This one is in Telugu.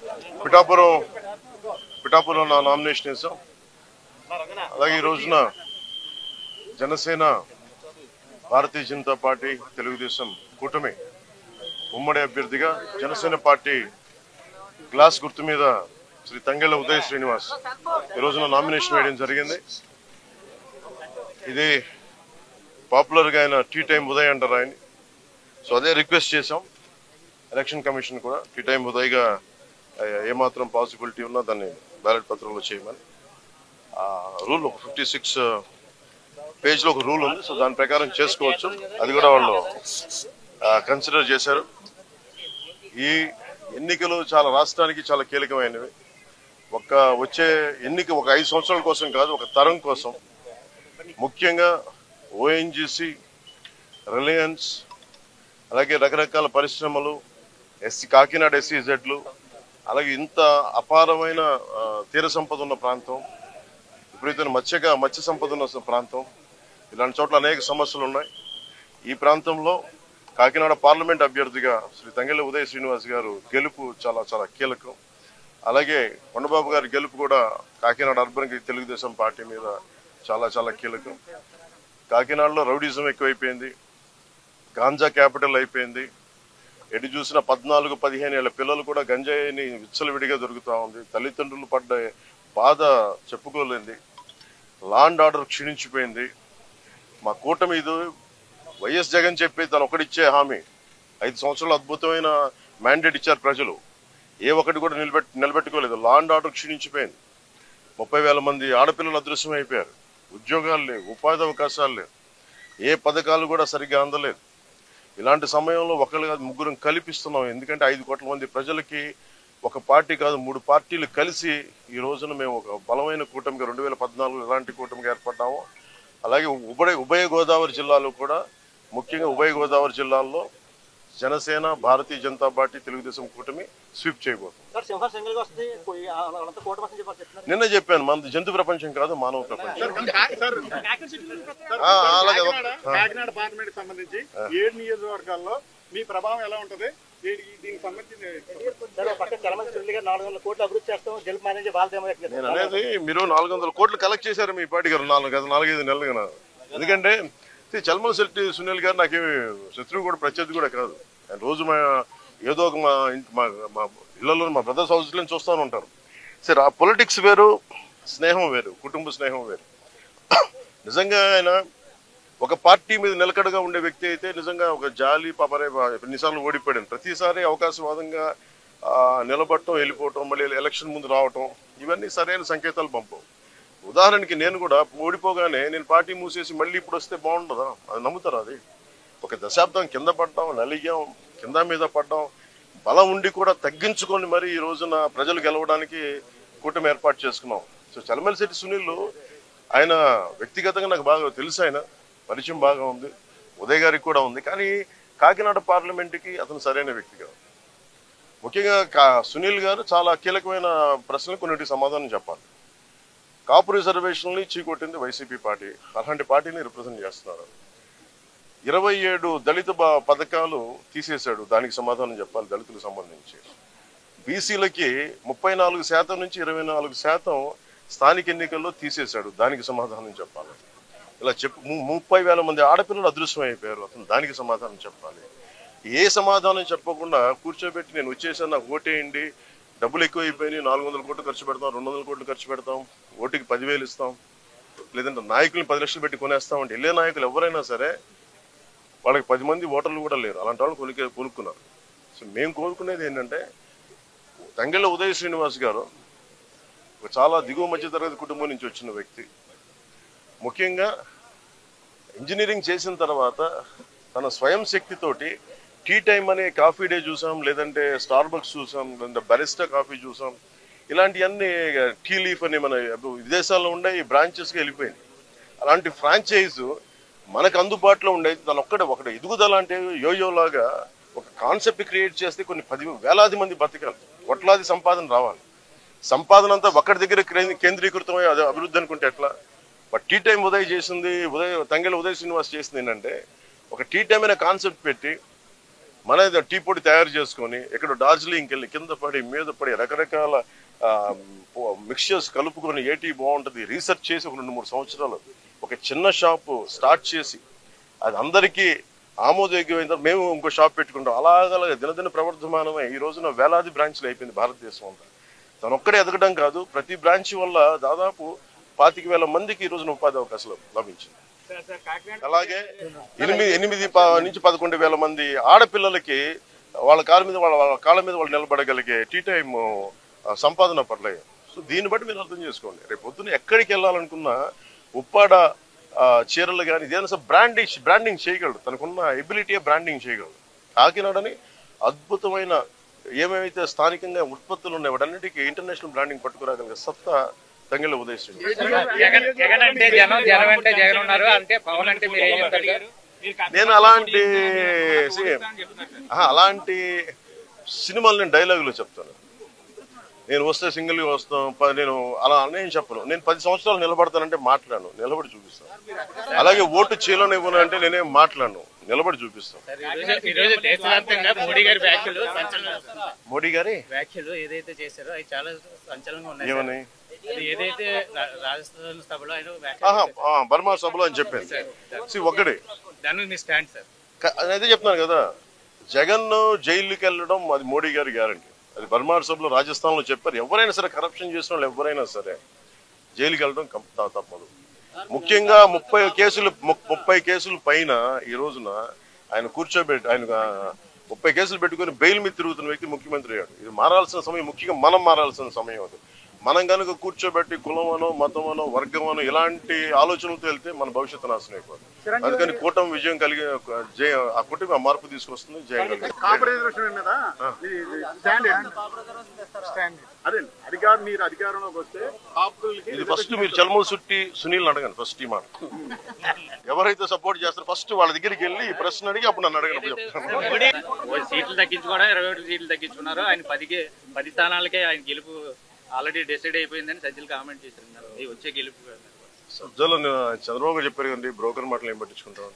పిఠాపురం పిఠాపురం నా నామినేషన్ వేసాం. అలాగే ఈ రోజున జనసేన, భారతీయ జనతా పార్టీ, తెలుగుదేశం కూటమి ఉమ్మడి అభ్యర్థిగా జనసేన పార్టీ గ్లాస్ గుర్తు మీద శ్రీ తంగెళ్ళ ఉదయ్ శ్రీనివాస్ ఈ రోజున నామినేషన్ వేయడం జరిగింది. ఇది పాపులర్ గా ఆయన టీ టైం ఉదయ్ అంటారు ఆయన. సో అదే రిక్వెస్ట్ చేశాం ఎలక్షన్ కమిషన్ కూడా, టీ టైం ఉదయ్ గా ఏమాత్రం పాసిబిలిటీ ఉన్నా దాన్ని బ్యాలెట్ పత్రంలో చేయమని. రూల్ 56 పేజ్లో ఒక రూల్ ఉంది. సో దాని ప్రకారం చేసుకోవచ్చు. అది కూడా వాళ్ళు కన్సిడర్ చేశారు. ఈ ఎన్నికలు చాలా రాష్ట్రానికి చాలా కీలకమైనవి. వచ్చే ఎన్నిక ఒక 5 సంవత్సరాల కోసం కాదు, ఒక తరం కోసం. ముఖ్యంగా ఓఎన్జీసీ, రిలయన్స్, అలాగే రకరకాల పరిశ్రమలు, కాకినాడ SEZలు, అలాగే ఇంత అపారమైన తీర సంపద ఉన్న ప్రాంతం, విపరీతమైన మత్స్య సంపద ఉన్న ప్రాంతం, ఇలాంటి చోట్ల అనేక సమస్యలు ఉన్నాయి. ఈ ప్రాంతంలో కాకినాడ పార్లమెంట్ అభ్యర్థిగా శ్రీ తంగెళ్ళ ఉదయ్ శ్రీనివాస్ గారు గెలుపు చాలా చాలా కీలకం. అలాగే కొండబాబు గారి గెలుపు కూడా కాకినాడ అర్బన్ తెలుగుదేశం పార్టీ మీద చాలా చాలా కీలకం. కాకినాడలో రౌడీజం ఎక్కువైపోయింది, గాంజా క్యాపిటల్ అయిపోయింది. ఎటు చూసిన 14-15 ఏళ్ల పిల్లలు కూడా గంజాయిని విచ్చలవిడిగా దొరుకుతూ ఉంది. తల్లిదండ్రులు పడ్డ బాధ చెప్పుకోలేంది. Law and order క్షీణించిపోయింది. మా కూటమి ఇది వైఎస్ జగన్ చెప్పి తను ఒకటిచ్చే హామీ, 5 సంవత్సరాలు అద్భుతమైన మ్యాండేట్ ఇచ్చారు ప్రజలు. ఏ ఒక్కటి కూడా నిలబెట్టుకోలేదు. Law and order క్షీణించిపోయింది. 30,000 మంది ఆడపిల్లలు అదృశ్యం అయిపోయారు. ఉద్యోగాలు లేవు, ఉపాధి అవకాశాలు లేవు, ఏ పథకాలు కూడా సరిగ్గా అందలేదు. ఇలాంటి సమయంలో ఒకళ్ళు కాదు, ముగ్గురం కల్పిస్తున్నాం. ఎందుకంటే 5 కోట్ల మంది ప్రజలకి ఒక పార్టీ కాదు, 3 పార్టీలు కలిసి ఈ రోజున మేము ఒక బలమైన కూటమిగా 2014 ఎలాంటి కూటమిగా ఏర్పడ్డామో అలాగే ఉభయ గోదావరి జిల్లాలో కూడా, ముఖ్యంగా ఉభయ గోదావరి జిల్లాల్లో జనసేన, భారతీయ జనతా పార్టీ, తెలుగుదేశం కూటమి స్వీప్ చేయబోతుంది. నిన్న చెప్పాను, మనది జంతు ప్రపంచం కాదు, మానవ ప్రపంచం. కాకినాడ పార్లమెంట్ సంబంధించి 7 నియోజకవర్గాల్లో మీ ప్రభావం ఎలా ఉంటది? దీనికి సంబంధించి నేను అనేది, మీరు 400 కోట్లు కలెక్ట్ చేశారు మీ పార్టీ గారు 4-5 నెలలుగా. ఎందుకంటే చల్మల శెట్టి సునీల్ గారు నాకేమి శత్రువు కూడా, ప్రత్యర్థి కూడా కాదు. ఆయన రోజు ఏదో ఒక మా ఇళ్లలో, మా బ్రదర్స్ హౌస్లో చూస్తూనే ఉంటారు. సరే, ఆ పొలిటిక్స్ వేరు, స్నేహం వేరు, కుటుంబ స్నేహం వేరు. నిజంగా ఆయన ఒక పార్టీ మీద నిలకడగా ఉండే వ్యక్తి అయితే నిజంగా ఒక జాలి పాపరే. ఎన్నిసార్లు ఓడిపోయాడు, ప్రతిసారి అవకాశవాదంగా నిలబడటం, వెళ్ళిపోవటం, మళ్ళీ ఎలక్షన్ ముందు రావటం, ఇవన్నీ సరైన సంకేతాలు పంపవు. ఉదాహరణకి నేను కూడా ఓడిపోగానే నేను పార్టీ మూసేసి మళ్ళీ ఇప్పుడు వస్తే బాగుంటుందా? అది నమ్ముతారా? అది ఒక దశాబ్దం కింద పడ్డాం, నలిగాం, కింద మీద పడ్డాం, బలం ఉండి కూడా తగ్గించుకొని మరి ఈ రోజున ప్రజలు గెలవడానికి కూటమి ఏర్పాటు చేసుకున్నాం. సో చలమల శెట్టి సునీల్ ఆయన వ్యక్తిగతంగా నాకు బాగా తెలుసు, ఆయన పరిచయం బాగా ఉంది, ఉదయ్ గారికి కూడా ఉంది. కానీ కాకినాడ పార్లమెంట్కి అతను సరైన వ్యక్తిగా. ముఖ్యంగా సునీల్ గారు చాలా కీలకమైన ప్రశ్నలు కొన్నిటికి సమాధానం చెప్పాలి. కాపు రిజర్వేషన్ని చీకొట్టింది వైసీపీ పార్టీ. అలాంటి పార్టీని రిప్రజెంట్ చేస్తున్నారు. 27 దళిత పథకాలు తీసేశాడు, దానికి సమాధానం చెప్పాలి. దళితులకు సంబంధించి బీసీలకి 34% నుంచి 24% స్థానిక ఎన్నికల్లో తీసేశాడు, దానికి సమాధానం చెప్పాలి. ఇలా 30,000 మంది ఆడపిల్లలు అదృశ్యం అయిపోయారు, అతను దానికి సమాధానం చెప్పాలి. ఏ సమాధానం చెప్పకుండా కూర్చోబెట్టి నేను వచ్చేసాను, నాకు ఓటేయండి, డబ్బులు ఎక్కువ అయిపోయినాయి, 400 కోట్లు ఖర్చు పెడతాం, 200 కోట్లు ఖర్చు పెడతాం, ఓటుకి 10,000 ఇస్తాం, లేదంటే నాయకుల్ని 10 లక్షలు పెట్టి కొనేస్తాం అంటే వెళ్ళే నాయకులు ఎవరైనా సరే వాళ్ళకి 10 మంది ఓటర్లు కూడా లేరు. అలాంటి వాళ్ళు కొనుక్కున్నారు. సో మేము కోరుకునేది ఏంటంటే, తంగెళ్ళ ఉదయ్ శ్రీనివాస్ గారు ఒక చాలా దిగువ మధ్య తరగతి కుటుంబం నుంచి వచ్చిన వ్యక్తి. ముఖ్యంగా ఇంజనీరింగ్ చేసిన తర్వాత తన స్వయం శక్తితోటి టీ టైం అనే కాఫీ డే చూసాం, లేదంటే స్టార్ బక్స్ చూసాం, లేదంటే బరిస్టా కాఫీ చూసాం. ఇలాంటివన్నీ టీ లీఫ్ అని మన విదేశాల్లో ఉండే ఈ బ్రాంచెస్కి వెళ్ళిపోయింది. అలాంటి ఫ్రాంచైజ్ మనకు అందుబాటులో ఉండేది దాని ఒకటి ఎదుగుదల అంటే యోయోలాగా ఒక కాన్సెప్ట్ క్రియేట్ చేస్తే కొన్ని 10,000 మంది బతకాలి, కోట్లాది సంపాదన రావాలి. సంపాదన అంతా ఒక్కడి దగ్గర కేంద్రీకృతమై అదే అభివృద్ధి అనుకుంటే ఎట్లా? బట్ టీ టైం ఉదయ్ చేసింది, తంగెళ్ళ ఉదయ్ శ్రీనివాస్ చేసింది ఏంటంటే, ఒక టీ టైం అనే కాన్సెప్ట్ పెట్టి మన టీ పొడి తయారు చేసుకొని ఇక్కడ డార్జిలింగ్కి వెళ్ళి కింద పడి మీద పడి రకరకాల మిక్చర్స్ కలుపుకొని ఏటీ బాగుంటుంది రీసెర్చ్ చేసి ఒక 2-3 సంవత్సరాలు ఒక చిన్న షాపు స్టార్ట్ చేసి అది అందరికీ ఆమోదయోగ్యమైన తర్వాత మేము ఇంకో షాప్ పెట్టుకుంటాం. అలాగలాగా దినదిన ప్రవర్ధమానమై ఈ రోజున వేలాది బ్రాంచ్లు అయిపోయింది భారతదేశం అంతా. తను ఒక్కడే ఎదగడం కాదు, ప్రతి బ్రాంచ్ వల్ల దాదాపు 25,000 మందికి ఈ రోజున ఉపాధి అవకాశాలు లభించింది. అలాగే 8 నుంచి 11,000 మంది ఆడపిల్లలకి వాళ్ళ కాళ్ళ మీద వాళ్ళు నిలబడగలిగే టీ టైం సంపాదన పడలేదు. సో దీన్ని బట్టి మీరు అర్థం చేసుకోండి, రేపు పొద్దున్న ఎక్కడికి వెళ్ళాలనుకున్నా ఉప్పాడ చీరలు కానీ ఇదేదైనా బ్రాండింగ్ చేయగలడు, తనకున్న ఎబిలిటీ బ్రాండింగ్ చేయగలడు. కాకినాడని అద్భుతమైన ఏమేమైతే స్థానికంగా ఉత్పత్తులు ఉన్నాయి వాటన్నిటికీ ఇంటర్నేషనల్ బ్రాండింగ్ పట్టుకురాగలిగే సత్తా తంగెళ్ళ ఉదయిస్తుంది. నేను అలాంటి సినిమాలు నేను డైలాగులు చెప్తాను. నేను వస్తే సింగిల్గా వస్తాం, నేను అలా నేను చెప్పను. నేను 10 సంవత్సరాలు నిలబడతానంటే మాట్లాడను, నిలబడి చూపిస్తాను. అలాగే ఓటు చేయలేనివ్వను అంటే నేనేం మాట్లాడను, నిలబడి చూపిస్తాం. మోడీ గారి వ్యాఖ్యలు ఏదైతే చేశారో అవి చాలా సంచలనంగా ఉన్నాయి. ఏమని ఏదైతే రాజస్థాన్ సభలో బర్మా సభలో అని చెప్పాను. ఒక్కడే దాని మీ స్టాండ్ సార్. అదే చెప్తున్నాను కదా, జగన్ జైలుకి వెళ్ళడం అది మోడీ గారి గ్యారంటీ. అది బర్మా సభలో రాజస్థాన్ లో చెప్పారు. ఎవరైనా సరే కరప్షన్ చేసిన వాళ్ళు ఎవరైనా సరే జైలుకి వెళ్ళడం తప్పదు. ముఖ్యంగా 30 కేసులు పైన ఈ రోజున ఆయన కూర్చోబెట్టి ఆయన 30 కేసులు పెట్టుకుని బెయిల్ మీద తిరుగుతున్న వ్యక్తి ముఖ్యమంత్రి అయ్యాడు. ఇది మారాల్సిన సమయం, ముఖ్యంగా మనం మారాల్సిన సమయం అది. మనం కనుక కూర్చోబెట్టి కులమనో మతమనో వర్గమనో ఇలాంటి ఆలోచనలతో వెళ్తే మన భవిష్యత్తు నాశనం అయిపోతుంది. అందుకని కూటమి విజయం కలిగి ఆ కూటమి మార్పు తీసుకొస్తుంది. ఇది ఫస్ట్ మీరు చల్మూరు సుట్టి సునీల్ అడగండి. ఫస్ట్ ఈ మాట ఎవరైతే సపోర్ట్ చేస్తారో ఫస్ట్ వాళ్ళ దగ్గరికి వెళ్ళి ఈ ప్రశ్న అడిగి అప్పుడు నన్ను అడగండి. సీట్లు తగ్గించుకోవడం 21 సీట్లు తగ్గించుకున్నారు. ఆయన 10 స్థానాలకే ఆయన గెలుపు ఆల్రెడీ డిసైడ్ అయిపోయిందని సజ్జలు కామెంట్ చేస్తున్నారు. వచ్చే గెలుపు సజ్జలు చంద్రబాబు చెప్పారు కదండి, బ్రోకర్ మాటలు ఏం పట్టించుకుంటాం.